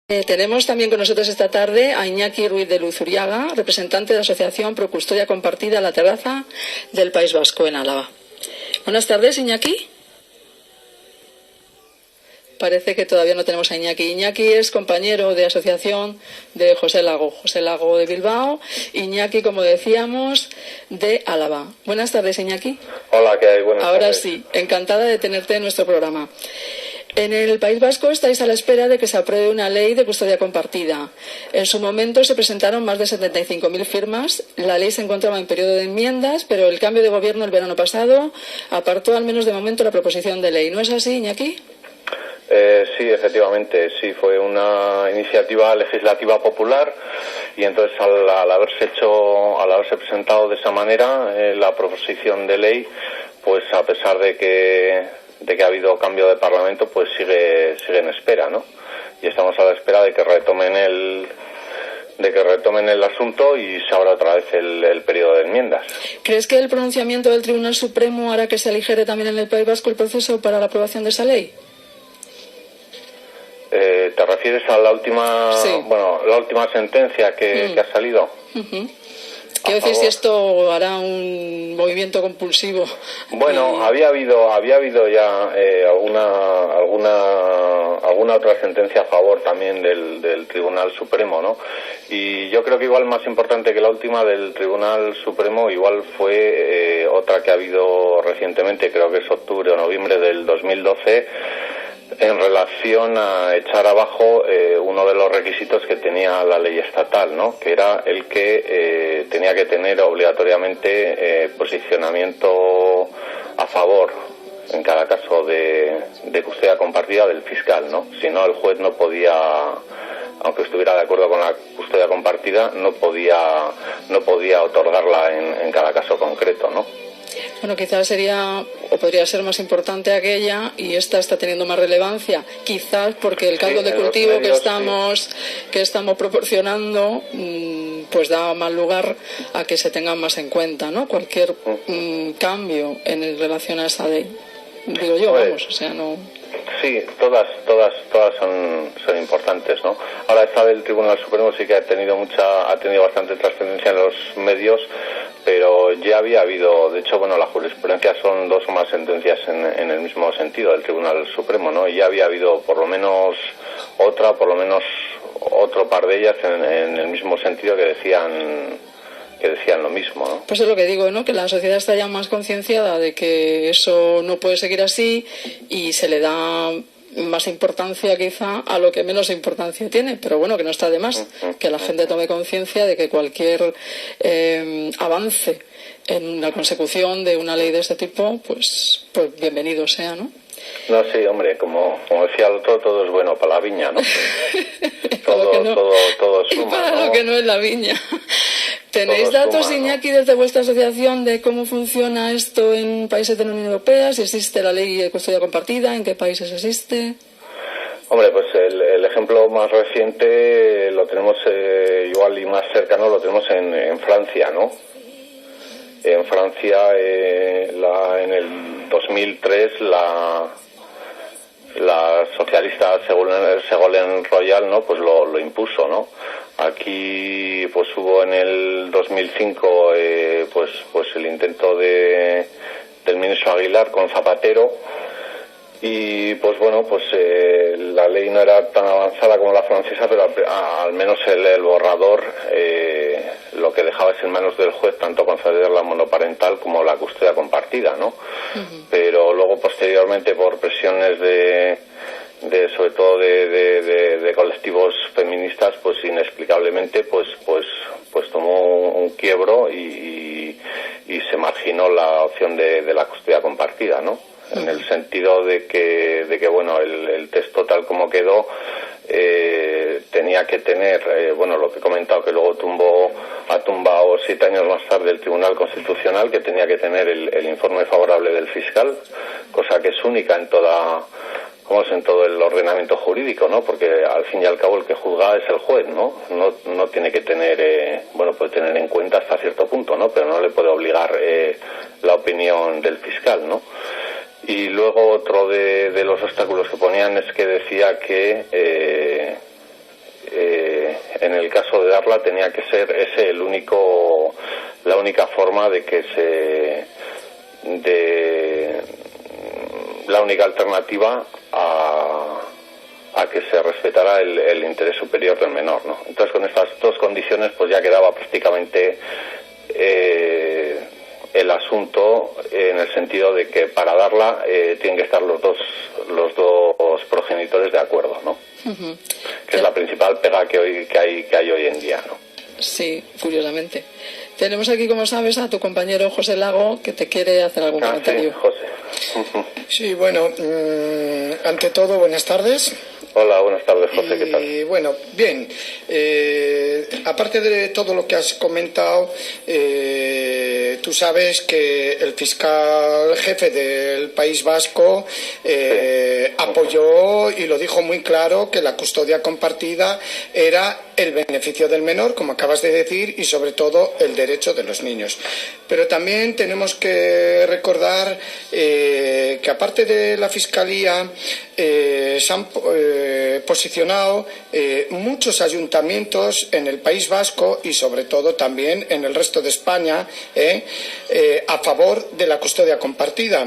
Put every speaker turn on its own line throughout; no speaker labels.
Tenemos también con nosotros esta tarde a Iñaki Ruiz de Luzuriaga, representante de la Asociación Pro Custodia Compartida La Terraza del País Vasco en Álava. Buenas tardes, Iñaki. Parece que todavía no tenemos a Iñaki. Iñaki es compañero de asociación de José Lago de Bilbao. Iñaki, como decíamos, de Álava. Buenas tardes, Iñaki.
Hola, ¿qué hay? Buenas tardes.
Ahora sí, encantada de tenerte en nuestro programa. En el País Vasco estáis a la espera de que se apruebe una ley de custodia compartida. En su momento se presentaron más de 75.000 firmas. La ley se encontraba en periodo de enmiendas, pero el cambio de gobierno el verano pasado apartó al menos de momento la proposición de ley. ¿No es así, Iñaki?
Sí, efectivamente, sí, fue una iniciativa legislativa popular y entonces al haberse presentado de esa manera la proposición de ley, pues a pesar de que ha habido cambio de Parlamento, pues sigue en espera, ¿no? Y estamos a la espera de que retomen el asunto y se abra otra vez el periodo de enmiendas.
¿Crees que el pronunciamiento del Tribunal Supremo hará que se aligere también en el País Vasco el proceso para la aprobación de esa ley?
¿Te refieres a la última,
sí,
la última sentencia que ha salido?
Quiero decir, si esto hará un movimiento compulsivo.
Bueno, había habido ya alguna otra sentencia a favor también del Tribunal Supremo, ¿no? Y yo creo que igual más importante que la última del Tribunal Supremo igual fue otra que ha habido recientemente, creo que es octubre o noviembre del 2012, en relación a echar abajo uno de los requisitos que tenía la ley estatal, ¿no? Que era el que tenía que tener obligatoriamente posicionamiento a favor en cada caso de custodia compartida del fiscal, ¿no? Si no, el juez no podía, aunque estuviera de acuerdo con la custodia compartida, no podía otorgarla en cada caso concreto, ¿no?
Bueno, quizás sería o podría ser más importante aquella, y esta está teniendo más relevancia, quizás porque el caldo de cultivo que estamos proporcionando pues da más lugar a que se tengan más en cuenta, ¿no? Cualquier cambio en relación a esa ley, digo yo, vamos, o sea, no.
Sí, todas son importantes, ¿no? Ahora esta del Tribunal Supremo sí que ha tenido bastante trascendencia en los medios, pero ya había habido, de hecho, la jurisprudencia son dos o más sentencias en el mismo sentido del Tribunal Supremo, ¿no? Y ya había habido por lo menos otro par de ellas en el mismo sentido que decían lo mismo, ¿no?
Pues es lo que digo, ¿no? Que la sociedad está ya más concienciada de que eso no puede seguir así y se le da más importancia quizá a lo que menos importancia tiene, pero bueno, que no está de más que la gente tome conciencia de que cualquier avance en la consecución de una ley de este tipo, pues bienvenido sea, ¿no?
No, sí, hombre, como decía el otro, todo es bueno para la viña, ¿no? todo suma,
y para
¿no?
lo que no es la viña. ¿Tenéis datos, Iñaki, desde vuestra asociación de cómo funciona esto en países de la Unión Europea? Si existe la ley de custodia compartida, ¿en qué países existe?
Hombre, pues el ejemplo más reciente lo tenemos igual y más cercano, lo tenemos en Francia, ¿no? En Francia, en el 2003, la socialista Ségolène Royal, ¿no? Pues lo impuso, ¿no? Aquí pues hubo en el 2005 pues el intento del ministro Aguilar con Zapatero y pues la ley no era tan avanzada como la francesa, pero al menos el borrador lo que dejaba es en manos del juez tanto conceder la monoparental como la custodia compartida, ¿no? Pero luego posteriormente por presiones sobre todo de colectivos feministas, pues inexplicablemente pues tomó un quiebro y se marginó la opción de la custodia compartida, ¿no? En el sentido de que el texto tal como quedó tenía que tener lo que he comentado, que luego ha tumbado 7 años más tarde el Tribunal Constitucional, que tenía que tener el informe favorable del fiscal, cosa que es única en todo el ordenamiento jurídico, ¿no? Porque al fin y al cabo el que juzga es el juez, ¿no? No tiene que tener, puede tener en cuenta hasta cierto punto, ¿no? Pero no le puede obligar la opinión del fiscal, ¿no? Y luego otro de los obstáculos que ponían es que decía que el caso de darla tenía que ser ese la única forma la única alternativa a que se respetara el interés superior del menor, ¿no? Entonces, con estas dos condiciones, pues ya quedaba prácticamente el asunto, en el sentido de que para darla tienen que estar los dos progenitores de acuerdo, ¿no? Uh-huh. Que es la principal pega que hay hoy en día, ¿no?
Sí, curiosamente. Tenemos aquí, como sabes, a tu compañero José Lago, que te quiere hacer algún comentario.
Sí, José.
Sí, bueno, ante todo, buenas tardes.
Hola, buenas tardes, José, ¿qué tal?
Y bueno, bien, aparte de todo lo que has comentado, tú sabes que el fiscal jefe del País Vasco apoyó y lo dijo muy claro que la custodia compartida era el beneficio del menor, como acabas de decir, y sobre todo el derecho de los niños. Pero también tenemos que recordar que aparte de la Fiscalía se han posicionado muchos ayuntamientos en el País Vasco y sobre todo también en el resto de España a favor de la custodia compartida.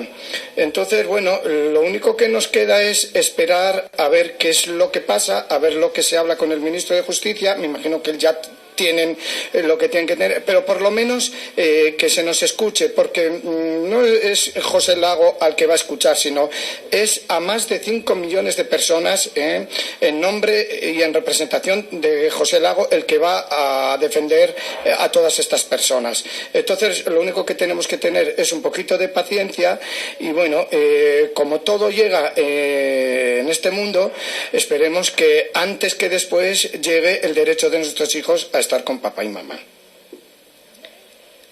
Entonces, bueno, lo único que nos queda es esperar a ver qué es lo que pasa, a ver lo que se habla con el ministro de Justicia. Me imagino que él ya tienen lo que tienen que tener, pero por lo menos que se nos escuche, porque no es José Lago al que va a escuchar, sino es a más de 5 millones de personas en nombre y en representación de José Lago el que va a defender a todas estas personas. Entonces, lo único que tenemos que tener es un poquito de paciencia y bueno, como todo llega en este mundo, esperemos que antes que después llegue el derecho de nuestros hijos a estar con papá y mamá.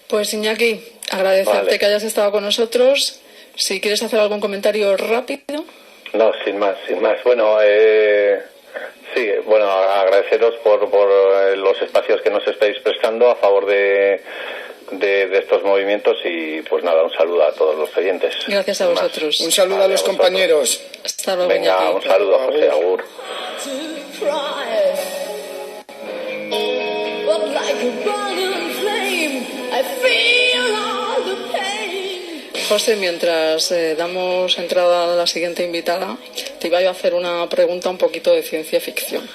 Pues Iñaki, agradecerte que hayas estado con nosotros. Si quieres hacer algún comentario rápido.
No, sin más. Bueno, sí, bueno, agradeceros por los espacios que nos estáis prestando a favor de estos movimientos y pues nada, un saludo a todos los oyentes.
Gracias a vosotros.
Un saludo a los compañeros.
Hasta luego.
Venga,
Iñaki.
un saludo, José, agur.
José, mientras damos entrada a la siguiente invitada, te iba a hacer una pregunta un poquito de ciencia ficción.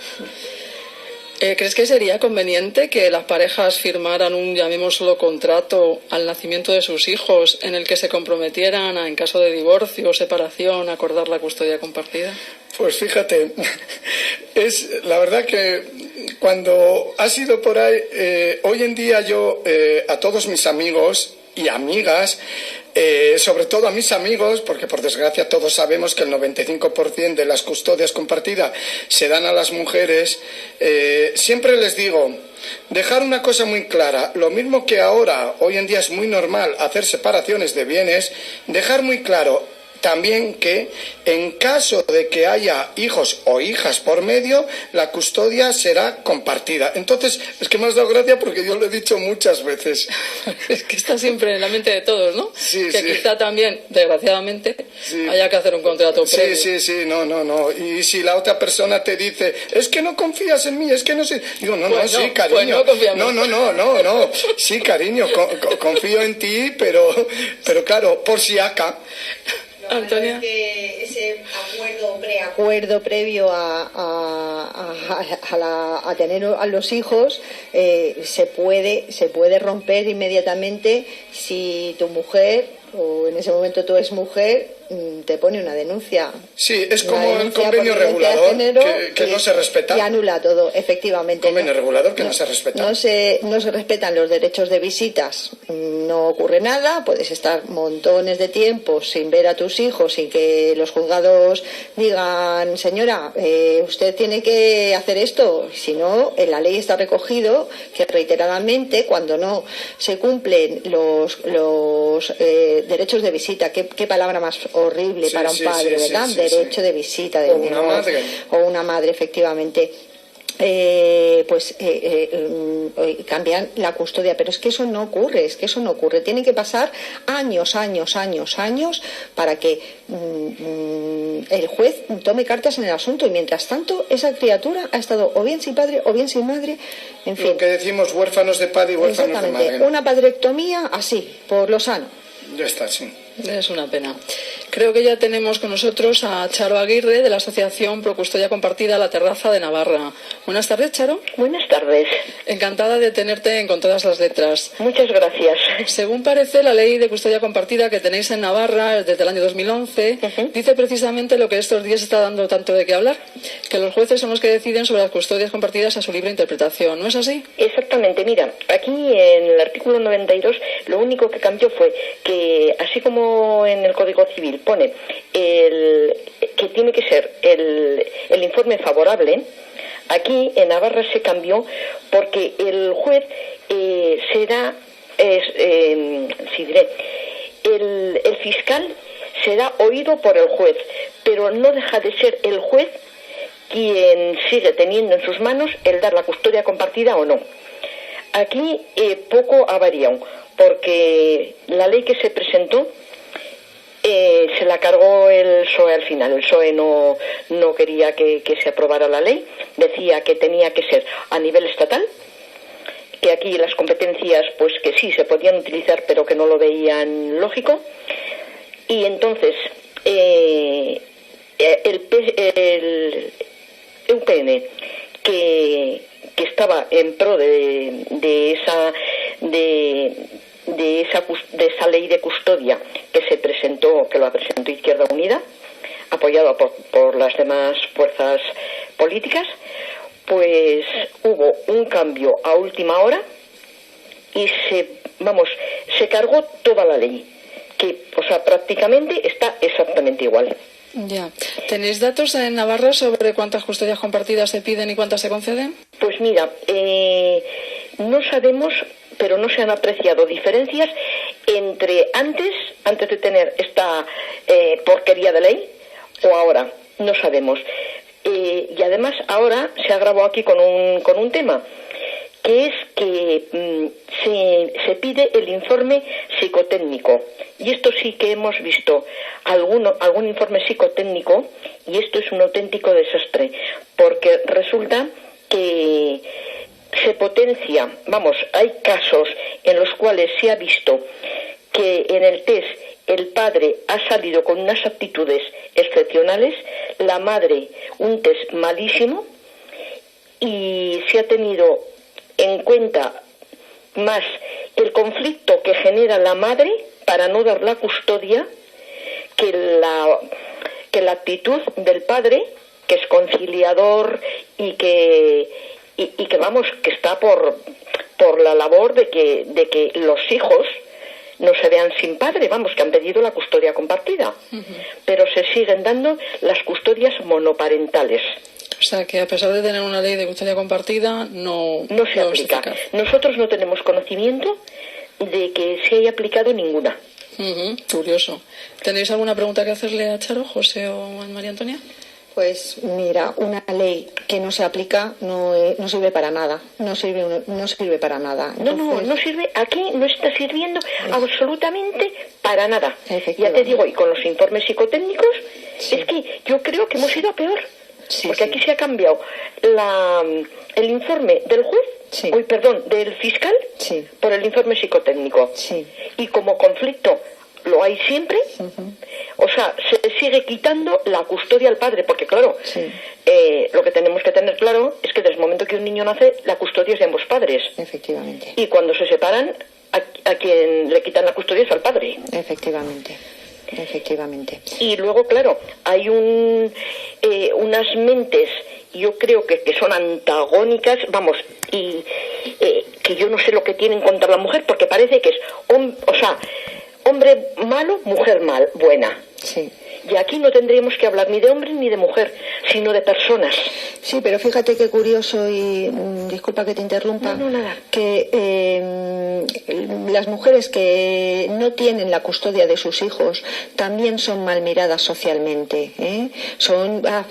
¿Crees que sería conveniente que las parejas firmaran un, llamémoslo, contrato al nacimiento de sus hijos en el que se comprometieran a, en caso de divorcio o separación, a acordar la custodia compartida?
Pues fíjate, es la verdad que cuando has ido por ahí, hoy en día yo a todos mis amigos y amigas, sobre todo a mis amigos, porque por desgracia todos sabemos que el 95% de las custodias compartidas se dan a las mujeres, siempre les digo, dejar una cosa muy clara, lo mismo que ahora, hoy en día es muy normal hacer separaciones de bienes, dejar muy claro también que en caso de que haya hijos o hijas por medio, la custodia será compartida. Entonces, es que me has dado gracia porque yo lo he dicho muchas veces.
Es que está siempre en la mente de todos, ¿no?
Sí,
que
sí.
Quizá también, desgraciadamente,
sí.
haya que hacer un contrato previo.
Sí, no. Y si la otra persona te dice, es que no confías en mí, es que no sé... Digo, no, sí, cariño.
Pues no confiamos.
No. Sí, cariño, confío en ti, pero claro, por si acá...
Antonia.
Que ese preacuerdo previo a tener a los hijos se puede romper inmediatamente si tu mujer, o en ese momento tú eres mujer, te pone una denuncia.
Sí, es como el convenio regulador que no se respeta.
Y anula todo, efectivamente.
Convenio regulador que no se respeta.
No se respetan los derechos de visitas. No ocurre nada, puedes estar montones de tiempo sin ver a tus hijos, sin que los juzgados digan, señora, usted tiene que hacer esto. Si no, en la ley está recogido que reiteradamente, cuando no se cumplen los derechos de visita, qué palabra más horrible para un padre, ¿verdad? Derecho de visita de
o una madre.
O una madre, efectivamente. cambian la custodia, pero es que eso no ocurre, tienen que pasar años para que el juez tome cartas en el asunto, y mientras tanto esa criatura ha estado o bien sin padre o bien sin madre, en fin.
Lo que decimos, huérfanos de padre y huérfanos de madre.
Una padrectomía así, por lo sano.
Ya está, sí.
Es una pena. Creo que ya tenemos con nosotros a Charo Aguirre, de la Asociación Pro Custodia Compartida La Terraza de Navarra. Buenas tardes, Charo.
Buenas tardes.
Encantada de tenerte en Con Todas las Letras.
Muchas gracias.
Según parece, la ley de custodia compartida que tenéis en Navarra desde el año 2011 dice precisamente lo que estos días está dando tanto de qué hablar, que los jueces son los que deciden sobre las custodias compartidas a su libre interpretación. ¿No es así?
Exactamente. Mira, aquí en el artículo 92 lo único que cambió fue que, así como en el Código Civil pone que tiene que ser el informe favorable, aquí en Navarra se cambió porque el juez será, el fiscal será oído por el juez, pero no deja de ser el juez quien sigue teniendo en sus manos el dar la custodia compartida o no. Aquí poco ha variado, porque la ley que se presentó se la cargó el PSOE al final. El PSOE no quería que se aprobara la ley, decía que tenía que ser a nivel estatal, que aquí las competencias pues que sí se podían utilizar, pero que no lo veían lógico. Y entonces el EUPN, que estaba en pro de esa ley de custodia que la presentó Izquierda Unida, apoyada por las demás fuerzas políticas, pues hubo un cambio a última hora y se cargó toda la ley, que, o sea, prácticamente está exactamente igual.
Ya. ¿Tenéis datos en Navarra sobre cuántas custodias compartidas se piden y cuántas se conceden?
Pues mira, no sabemos, pero no se han apreciado diferencias entre antes de tener esta porquería de ley o ahora. No sabemos. Y además ahora se agravó aquí con un tema, que es que se pide el informe psicotécnico. Y esto sí que hemos visto algún informe psicotécnico, y esto es un auténtico desastre, porque resulta que se potencia, hay casos en los cuales se ha visto que en el test el padre ha salido con unas aptitudes excepcionales, la madre un test malísimo, y se ha tenido en cuenta más el conflicto que genera la madre para no dar la custodia que la actitud del padre, que es conciliador y que está por la labor de que los hijos no se vean sin padre, que han pedido la custodia compartida, pero se siguen dando las custodias monoparentales.
O sea, que a pesar de tener una ley de custodia compartida, no
se aplica. Nosotros no tenemos conocimiento de que se haya aplicado ninguna.
Curioso. ¿Tenéis alguna pregunta que hacerle a Charo, José o María Antonia?
Pues mira, una ley que no se aplica no sirve para nada. No sirve para nada.
Entonces, no sirve. Aquí no está sirviendo absolutamente para nada. Ya te digo, y con los informes psicotécnicos, es que yo creo que hemos ido a peor. Porque aquí se ha cambiado el informe del juez, del fiscal, por el informe psicotécnico. Y como conflicto lo hay siempre, o sea, se sigue quitando la custodia al padre, porque claro, lo que tenemos que tener claro es que desde el momento que un niño nace, la custodia es de ambos padres.
Efectivamente.
Y cuando se separan, a quien le quitan la custodia es al padre.
Efectivamente.
Y luego, claro, hay unas mentes, yo creo que son antagónicas, y que yo no sé lo que tienen contra la mujer, porque parece que es, hombre malo, mujer buena. Y aquí no tendríamos que hablar ni de hombre ni de mujer, sino de personas.
Sí, pero fíjate qué curioso y disculpa que te interrumpa,
No, nada.
que las mujeres que no tienen la custodia de sus hijos también son mal miradas socialmente, ¿eh?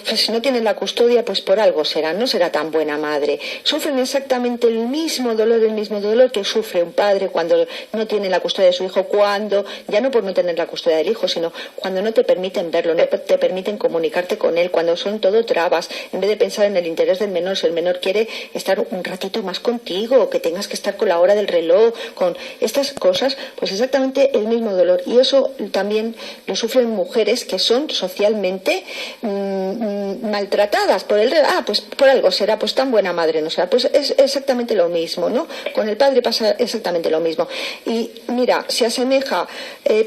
Pues si no tienen la custodia, pues por algo será, no será tan buena madre. Sufren exactamente el mismo dolor que sufre un padre cuando no tiene la custodia de su hijo, cuando, ya no por no tener la custodia del hijo, sino cuando no te permiten verlo, no te permiten comunicarte con él, cuando son todo trabas, en vez de pensar en el interés del menor. Si el menor quiere estar un ratito más contigo, que tengas que estar con la hora del reloj, con estas cosas, pues exactamente el mismo dolor. Y eso también lo sufren mujeres que son socialmente maltratadas por el reloj. Pues por algo será, pues tan buena madre no será. Pues es exactamente lo mismo, ¿no? Con el padre pasa exactamente lo mismo. Y mira, se asemeja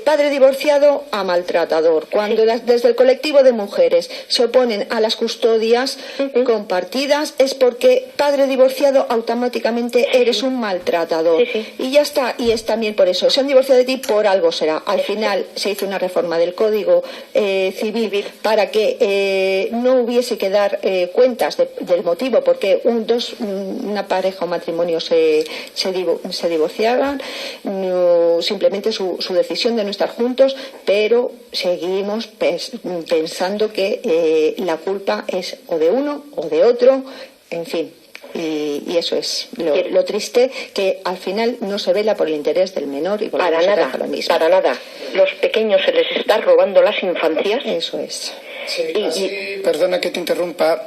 padre divorciado a maltratador. Cuando desde el colectivo de mujeres se oponen a las custodias compartidas, es porque padre divorciado automáticamente eres un maltratador. Y ya está, y es también por eso. Se han divorciado de ti, por algo será. Al final se hizo una reforma del Código Civil para que no hubiese que dar cuentas del motivo porque una pareja o matrimonio se divorciaban, simplemente su decisión de no estar juntos, pero seguimos pensando que la culpa es o de uno o de otro, en fin. Y eso es lo triste, que al final no se vela por el interés del menor y por
para nada,
lo mismo.
Para nada. Los pequeños se les está robando las infancias.
Eso es.
Sí, perdona que te interrumpa.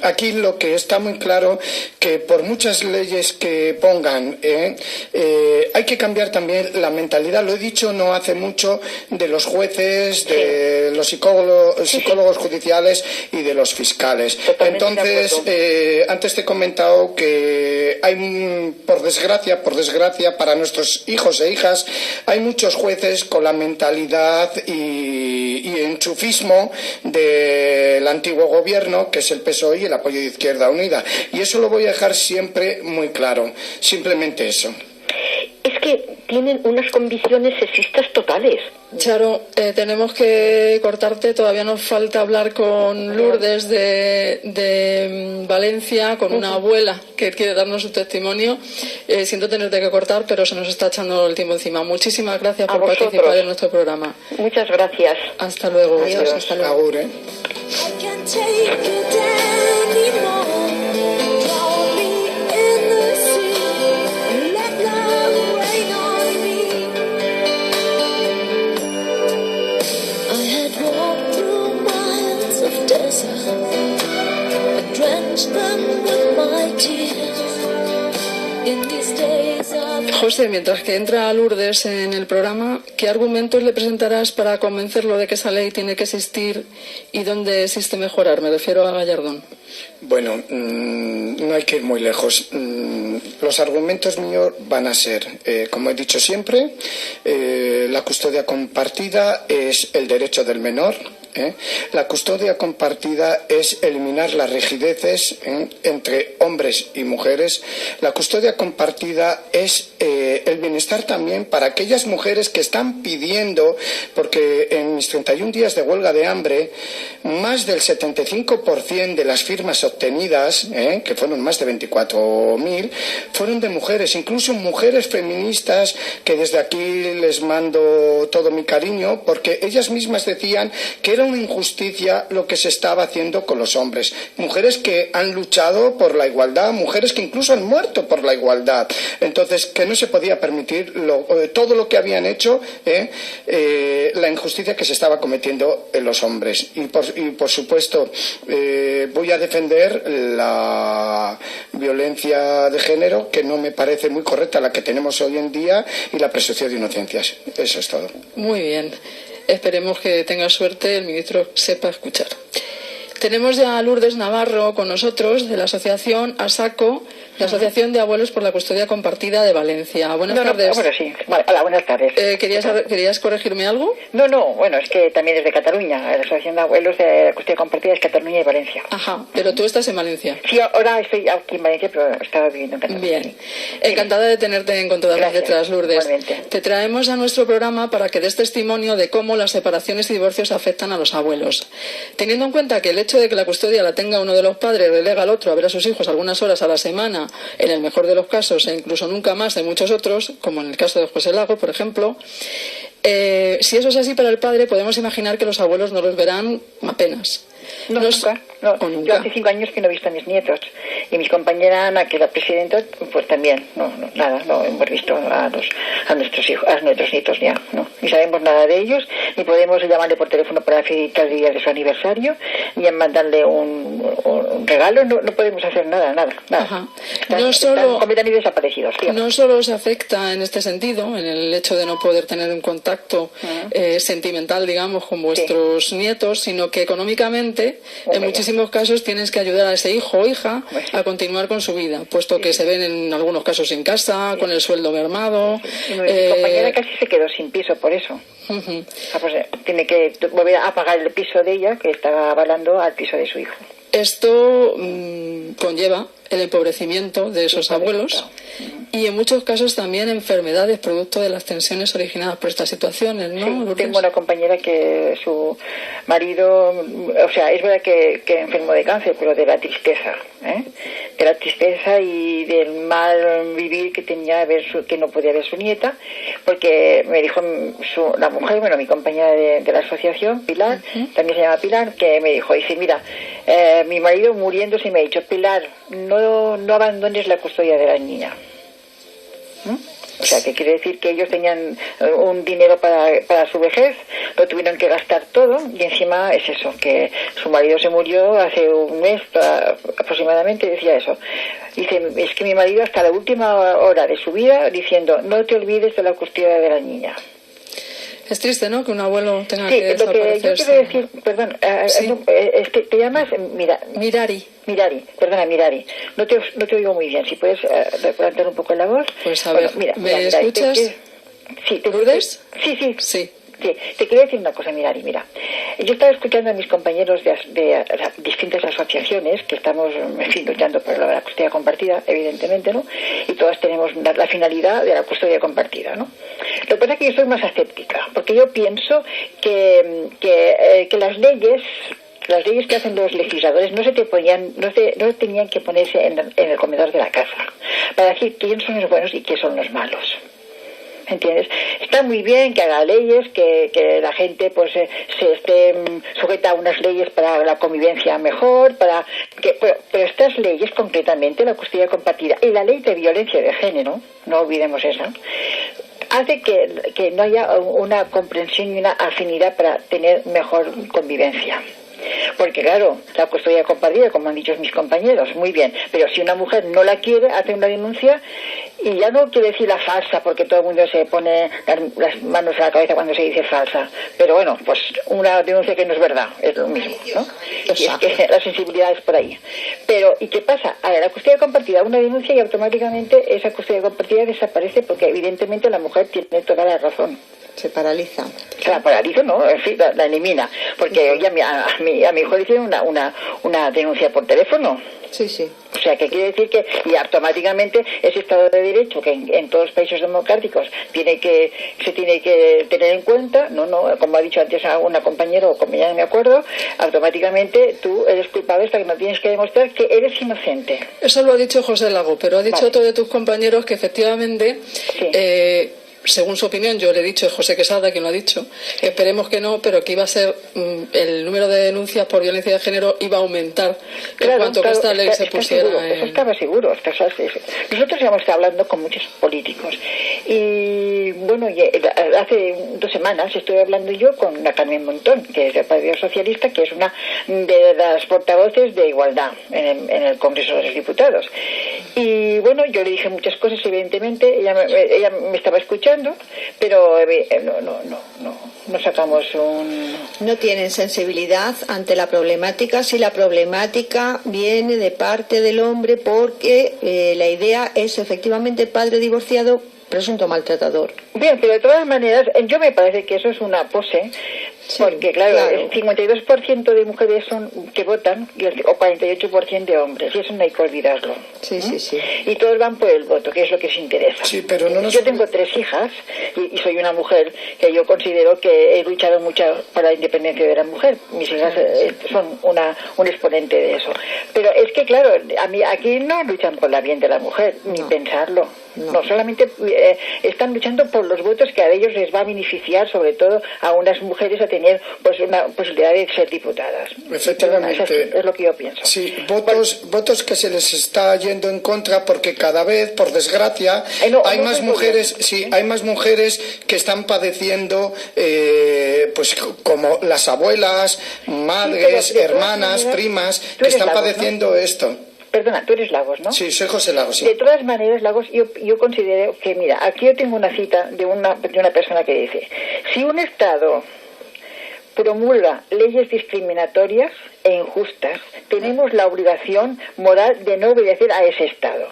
Aquí lo que está muy claro, que por muchas leyes que pongan, hay que cambiar también la mentalidad. Lo he dicho no hace mucho, de los jueces, de los psicólogos judiciales y de los fiscales.
Totalmente.
Entonces, antes te he comentado que hay, por desgracia, para nuestros hijos e hijas, hay muchos jueces con la mentalidad y enchufismo del antiguo gobierno, que es el PSOE y el apoyo de Izquierda Unida. Y eso lo voy a dejar siempre muy claro. Simplemente eso.
Es que tienen unas convicciones sexistas totales.
Charo, tenemos que cortarte. Todavía nos falta hablar con Lourdes de Valencia, con una abuela que quiere darnos su testimonio. Siento tenerte que cortar, pero se nos está echando el tiempo encima. Muchísimas gracias por participar en nuestro programa.
Muchas gracias.
Hasta luego.
Adiós, hasta luego.
Agur,
José, mientras que entra Lourdes en el programa, ¿qué argumentos le presentarás para convencerlo de que esa ley tiene que existir y dónde existe mejorar? Me refiero a Gallardón.
Bueno, no hay que ir muy lejos. Los argumentos míos van a ser, como he dicho siempre, la custodia compartida es el derecho del menor. La custodia compartida es eliminar las rigideces entre hombres y mujeres. La custodia compartida es el bienestar también para aquellas mujeres que están pidiendo, porque en mis 31 días de huelga de hambre, más del 75% de las firmas obtenidas, que fueron más de 24.000, fueron de mujeres, incluso mujeres feministas, que desde aquí les mando todo mi cariño, porque ellas mismas decían que era una injusticia lo que se estaba haciendo con los hombres. Mujeres que han luchado por la igualdad, mujeres que incluso han muerto por la igualdad. Entonces, que no se podía permitir todo lo que habían hecho, la injusticia que se estaba cometiendo en los hombres. Y por supuesto, voy a defender la violencia de género, que no me parece muy correcta la que tenemos hoy en día, y la presunción de inocencias. Eso es todo.
Muy bien. Esperemos que tenga suerte, el ministro sepa escuchar. Tenemos ya a Lourdes Navarro con nosotros, de la asociación ASACO, La Asociación de Abuelos por la Custodia Compartida de Valencia. Buenas tardes.
Bueno, sí. Hola, buenas tardes.
¿Querías corregirme algo?
No, bueno, es que también es de Cataluña. La Asociación de Abuelos de la Custodia Compartida es Cataluña y Valencia.
Ajá, pero tú estás en Valencia.
Sí, ahora estoy aquí en Valencia, pero estaba viviendo en Cataluña.
Bien. Encantada de tenerte en Con todas las letras, Lourdes.
Igualmente.
Te traemos a nuestro programa para que des testimonio de cómo las separaciones y divorcios afectan a los abuelos. Teniendo en cuenta que el hecho de que la custodia la tenga uno de los padres relega al otro a ver a sus hijos algunas horas a la semana, en el mejor de los casos, e incluso nunca más en muchos otros, como en el caso de José Lago, por ejemplo, si eso es así para el padre, podemos imaginar que los abuelos no los verán apenas.
Nunca. Yo hace 5 años que no he visto a mis nietos. Y mis compañera Ana, que es la presidenta, pues también. No hemos visto a nuestros hijos, a nuestros nietos ya. No, ni sabemos nada de ellos, ni podemos llamarle por teléfono para felicitar el día de su aniversario, ni mandarle un regalo. No podemos hacer nada.
Ajá.
Están completamente desaparecidos.
No solo os afecta en este sentido, en el hecho de no poder tener un contacto sentimental, digamos, con vuestros nietos, sino que económicamente, en muchísimos casos, tienes que ayudar a ese hijo o hija a continuar con su vida, puesto que se ven en algunos casos sin casa, con el sueldo mermado.
Mi compañera casi se quedó sin piso por eso. Pues, tiene que volver a pagar el piso de ella, que estaba avalando al piso de su hijo.
Esto conlleva el empobrecimiento de esos abuelos y en muchos casos también enfermedades producto de las tensiones originadas por estas situaciones, ¿no?
Sí, tengo una compañera que su marido, o sea, es verdad que enfermó de cáncer, pero de la tristeza, de la tristeza y del mal vivir que tenía que no podía ver su nieta, porque me dijo la mujer, bueno, mi compañera de la asociación, Pilar, también se llama Pilar, que me dijo, dice, mira, mi marido muriéndose me ha dicho, Pilar, no abandones la custodia de la niña. O sea, que quiere decir que ellos tenían un dinero para su vejez, lo tuvieron que gastar todo, y encima es eso, que su marido se murió hace un mes aproximadamente, decía eso. Dice, es que mi marido hasta la última hora de su vida diciendo, no te olvides de la custodia de la niña.
Es triste, ¿no?, que un abuelo tenga
que
desaparecer.
Sí, lo que yo quiero decir, perdón, es que te llamas
Mirari.
Mirari. No te oigo muy bien. Si puedes levantar un poco la voz.
Pues a ver, ¿me escuchas?
Sí,
¿Lourdes?
Sí. Te quería decir una cosa, Mirari, mira. Yo estaba escuchando a mis compañeros de distintas asociaciones que estamos, en fin, luchando por la custodia compartida, evidentemente, ¿no? Y todas tenemos la finalidad de la custodia compartida, ¿no? Lo que pasa es que yo soy más escéptica, porque yo pienso que las leyes que hacen los legisladores no tenían que ponerse en el comedor de la casa para decir quién son los buenos y quién son los malos. ¿Entiendes? Está muy bien que haga leyes, que la gente pues se esté sujeta a unas leyes para la convivencia mejor, pero estas leyes, concretamente la custodia compartida y la ley de violencia de género, no olvidemos esa, hace que no haya una comprensión y una afinidad para tener mejor convivencia. Porque claro, la custodia compartida, como han dicho mis compañeros, muy bien, pero si una mujer no la quiere, hace una denuncia, y ya no quiere decir la falsa, porque todo el mundo se pone las manos a la cabeza cuando se dice falsa, pero bueno, pues una denuncia que no es verdad, es lo mismo, ¿no? Y es que la sensibilidad es por ahí. Pero, ¿y qué pasa? A la custodia compartida, una denuncia y automáticamente esa custodia compartida desaparece, porque evidentemente la mujer tiene toda la razón.
Se paraliza.
Se la paraliza, ¿no? En fin, la elimina. Porque oye, a mi hijo le hicieron una denuncia por teléfono.
Sí.
O sea, que quiere decir que y automáticamente ese Estado de Derecho que en todos los países democráticos se tiene que tener en cuenta, no, como ha dicho antes una compañera o compañera, no me acuerdo, automáticamente tú eres culpable hasta que no tienes que demostrar que eres inocente.
Eso lo ha dicho José Lago, pero ha dicho otro de tus compañeros que efectivamente... Sí. Según su opinión, yo le he dicho, es José Quesada quien lo ha dicho, que esperemos que no, pero que iba a ser el número de denuncias por violencia de género iba a aumentar en cuanto que esta ley se pusiera
Eso estaba seguro. Nosotros ya hemos estado hablando con muchos políticos y bueno, hace 2 semanas estoy hablando yo con la Carmen Montón, que es del Partido Socialista, que es una de las portavoces de igualdad en el Congreso de los Diputados. Y bueno, yo le dije muchas cosas, evidentemente, ella me estaba escuchando, pero no sacamos un...
No tienen sensibilidad ante la problemática, si la problemática viene de parte del hombre, porque la idea es efectivamente padre divorciado, presunto maltratador.
Bien, pero de todas maneras, yo me parece que eso es una pose, sí, porque claro, el 52% de mujeres son que votan o 48% de hombres, y eso no hay que olvidarlo.
Sí, sí, sí.
Y todos van por el voto, que es lo que les interesa.
Sí, pero no nos...
Yo tengo 3 hijas y soy una mujer que yo considero que he luchado mucho por la independencia de la mujer. Mis hijas son un exponente de eso. Pero es que claro, aquí no luchan por la bien de la mujer, ni pensarlo. No solamente están luchando por los votos que a ellos les va a beneficiar, sobre todo a unas mujeres, a tener pues una posibilidad de ser diputadas.
Efectivamente.
Perdona, es lo que yo pienso.
Sí, votos que se les está yendo en contra porque cada vez, por desgracia, hay más mujeres, hay más mujeres que están padeciendo, pues como las abuelas, madres, hermanas, primas, que están padeciendo esto.
Perdona, tú eres Lagos, ¿no?
Sí, soy José Lagos, sí.
De todas maneras, Lagos, yo considero que, mira, aquí yo tengo una cita de una persona que dice: si un Estado promulga leyes discriminatorias e injustas, tenemos la obligación moral de no obedecer a ese Estado.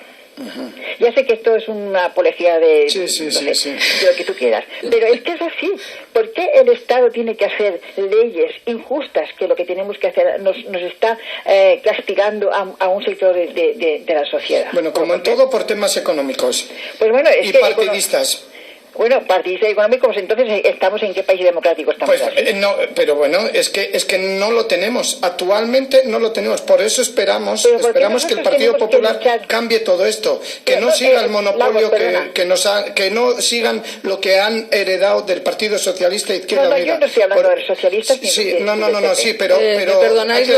Ya sé que esto es una apología de, de lo que tú quieras, pero es que es así. ¿Por qué el Estado tiene que hacer leyes injustas que lo que tenemos que hacer nos está castigando a un sector de la sociedad?
Bueno, como en todo, por temas económicos.
Pues bueno,
y partidistas.
Bueno, partidistas económicos, entonces estamos en qué país democrático estamos.
Pues no, pero bueno, es que no lo tenemos. Actualmente no lo tenemos. Por eso esperamos que el Partido Popular cambie todo esto, que no siga el monopolio, que no sigan lo que han heredado del Partido Socialista Izquierda Unida.
Yo no estoy hablando de los socialistas.
Sí, sí, pero
me perdonáis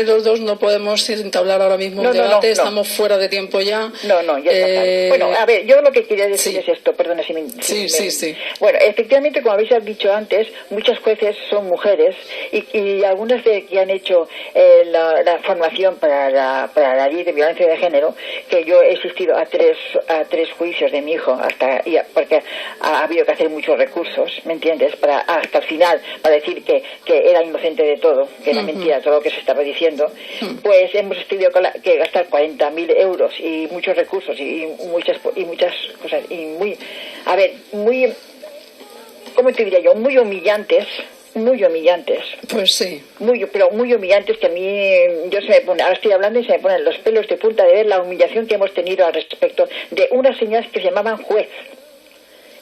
los dos, no podemos entablar ahora mismo un debate, estamos fuera de tiempo ya.
Ya está claro. Bueno, a ver, yo lo que quería decir es esto, perdón.
Sí.
Bueno, efectivamente, como habéis dicho antes, muchas jueces son mujeres y algunas que han hecho la formación para la ley de violencia de género, que yo he asistido a tres juicios de mi hijo porque ha habido que hacer muchos recursos, ¿me entiendes? Hasta el final, para decir que era inocente de todo, que era mentira todo lo que se estaba diciendo, pues hemos tenido que gastar 40.000 euros y muchos recursos y muchas cosas muy, ¿cómo te diría yo? Muy humillantes.
Pues sí.
Pero muy humillantes, que a mí, ahora estoy hablando y se me ponen los pelos de punta de ver la humillación que hemos tenido al respecto de unas señoras que se llamaban juez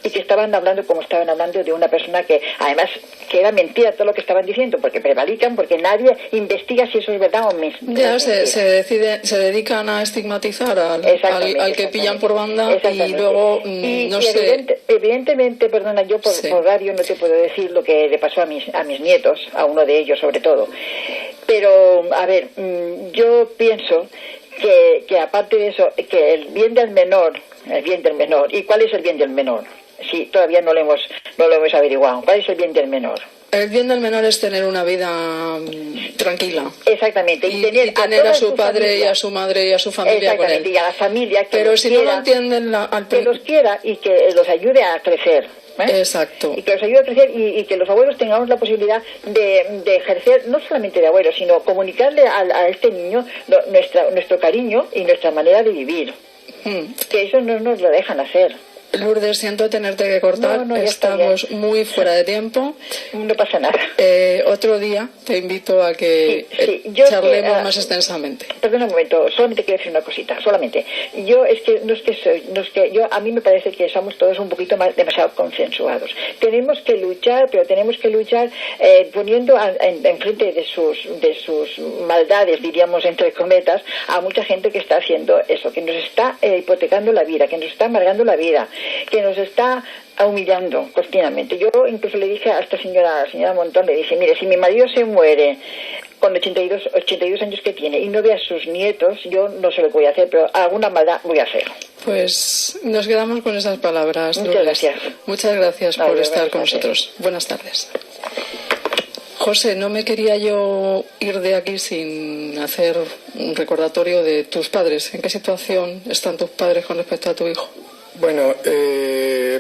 y que estaban hablando de una persona que, además, que era mentira todo lo que estaban diciendo, porque prevarican, porque nadie investiga si eso es verdad o mentira.
Ya se dedican a estigmatizar al que pillan por banda y luego no sé.
Evidentemente, perdona, yo por radio no te puedo decir lo que le pasó a mis nietos, a uno de ellos sobre todo, pero a ver, yo pienso que aparte de eso, que el bien del menor, ¿y cuál es el bien del menor? Sí, todavía no lo hemos averiguado. ¿Cuál es el bien del menor?
El bien del menor es tener una vida tranquila.
Exactamente.
Y tener a su padre familia, y a su madre y a su familia con él.
Y a la familia
pero si quiera, no lo entienden
que los quiera y que los ayude a crecer.
Exacto.
Y que los ayude a crecer y que los abuelos tengamos la posibilidad de ejercer, no solamente de abuelos, sino comunicarle a este niño nuestro cariño y nuestra manera de vivir. Que eso no nos lo dejan hacer.
Lourdes, siento tenerte que cortar, estamos muy fuera de tiempo.
No pasa nada.
Otro día te invito a que charlemos más extensamente.
Perdona un momento, solamente quiero decir una cosita, solamente. A mí me parece que somos todos un poquito demasiado consensuados. Tenemos que luchar, pero tenemos que luchar poniendo en frente de sus maldades, diríamos entre cometas, a mucha gente que está haciendo eso, que nos está hipotecando la vida, que nos está amargando la vida, que nos está humillando continuamente. Yo incluso le dije a esta señora Montón, le dije: mire, si mi marido se muere con 82 años que tiene y no ve a sus nietos, yo no sé lo que voy a hacer, pero alguna maldad voy a hacer.
Pues nos quedamos con esas palabras.
Muchas gracias.
Muchas gracias por estar con nosotros. Buenas tardes. José, no me quería yo ir de aquí sin hacer un recordatorio de tus padres. ¿En qué situación están tus padres con respecto a tu hijo?
Bueno,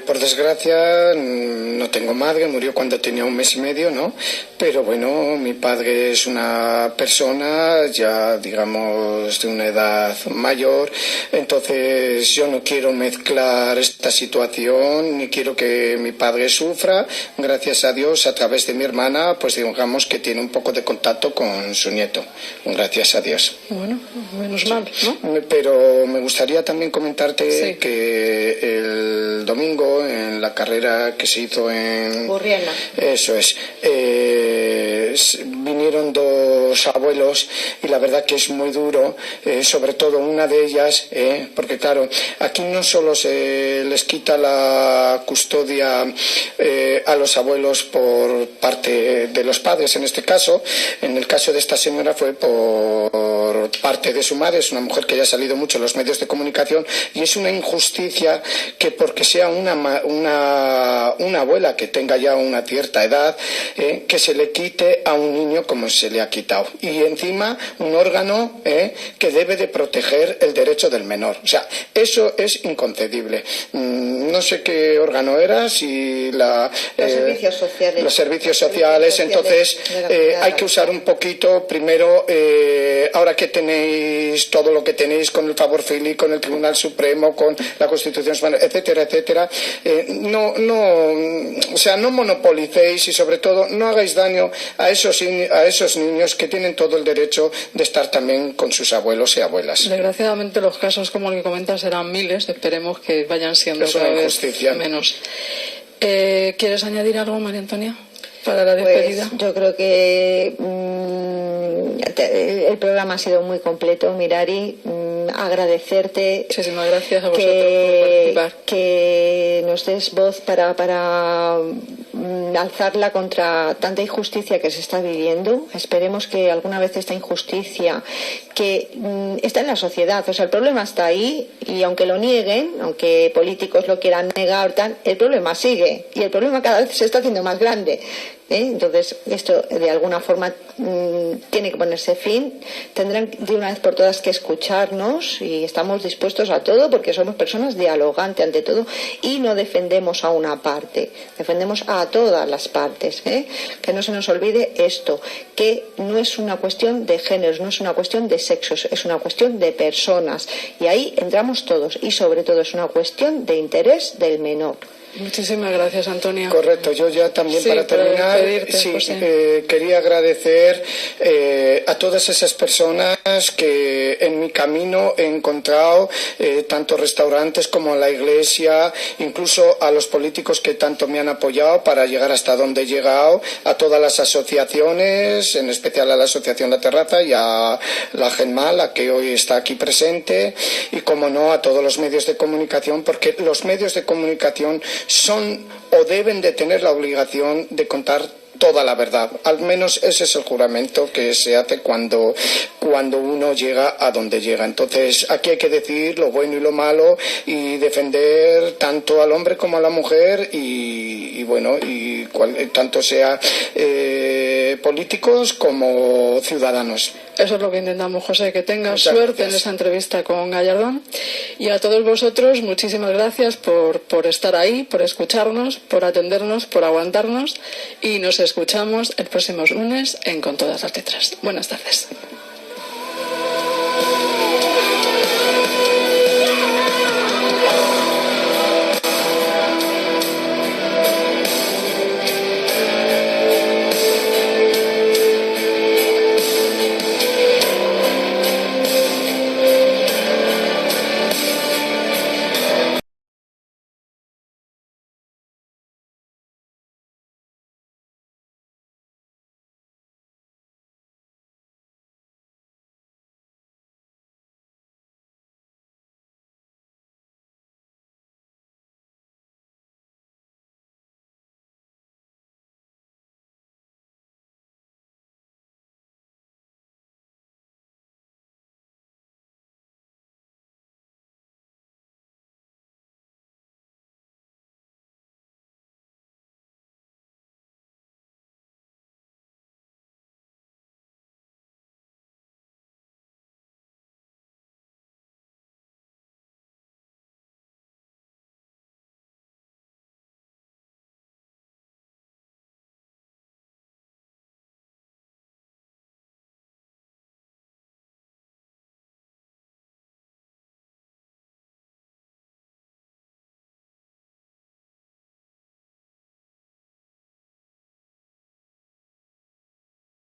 por desgracia no tengo madre, murió cuando tenía 1 mes y medio, ¿no? Pero bueno, mi padre es una persona ya, digamos, de una edad mayor, entonces yo no quiero mezclar esta situación, ni quiero que mi padre sufra. Gracias a Dios, a través de mi hermana, pues digamos que tiene un poco de contacto con su nieto, gracias a Dios.
Bueno, menos mal, ¿no?
Pero me gustaría también comentarte que el domingo, en la carrera que se hizo en
Burriana,
eso es, vinieron 2 abuelos y la verdad que es muy duro, sobre todo una de ellas, porque claro, aquí no solo se les quita la custodia a los abuelos por parte de los padres, en este caso, en el caso de esta señora fue por parte de su madre, es una mujer que ya ha salido mucho en los medios de comunicación y es una injusticia que porque sea una abuela que tenga ya una cierta edad, que se le quite a un niño como se le ha quitado. Y encima un órgano que debe de proteger el derecho del menor. O sea, eso es inconcebible. No sé qué órgano era, si
los servicios sociales.
Los servicios sociales, entonces hay que usar un poquito, primero, ahora que tenéis todo lo que tenéis con el favor fili, con el Tribunal Supremo, con la Constitución Española, etcétera, etcétera, no monopolicéis y sobre todo no hagáis daño a esos niños que tienen todo el derecho de estar también con sus abuelos y abuelas.
Desgraciadamente los casos como el que comentas serán miles, esperemos que vayan siendo cada vez menos. ¿Quieres añadir algo, María Antonia, para la despedida?
Pues yo creo que el programa ha sido muy completo, Mirari. Agradecerte.
Muchísimas gracias a vosotros por participar.
Que nos des voz para alzarla contra tanta injusticia que se está viviendo. Esperemos que alguna vez esta injusticia que está en la sociedad, o sea, el problema está ahí y aunque lo nieguen, aunque políticos lo quieran negar, el problema sigue y el problema cada vez se está haciendo más grande. Entonces, esto de alguna forma tiene que ponerse fin. Tendrán de una vez por todas que escucharnos y estamos dispuestos a todo porque somos personas dialogantes ante todo y no defendemos a una parte, defendemos a todas las partes. Que no se nos olvide esto, que no es una cuestión de géneros, no es una cuestión de sexos, es una cuestión de personas y ahí entramos todos y sobre todo es una cuestión de interés del menor.
Muchísimas gracias, Antonia.
Correcto, yo ya también para terminar quería agradecer a todas esas personas que en mi camino he encontrado, tanto restaurantes como la iglesia, incluso a los políticos que tanto me han apoyado para llegar hasta donde he llegado, a todas las asociaciones, en especial a la Asociación La Terraza y a la GENMAL, la que hoy está aquí presente, y como no a todos los medios de comunicación, porque los medios de comunicación son o deben de tener la obligación de contar toda la verdad. Al menos ese es el juramento que se hace cuando uno llega a donde llega. Entonces aquí hay que decir lo bueno y lo malo y defender tanto al hombre como a la mujer y tanto sea políticos como ciudadanos.
Eso es lo que intentamos, José, que tengas suerte en esa entrevista con Gallardón. Y a todos vosotros, muchísimas gracias por estar ahí, por escucharnos, por atendernos, por aguantarnos. Y nos escuchamos el próximo lunes en Con Todas las Letras. Buenas tardes.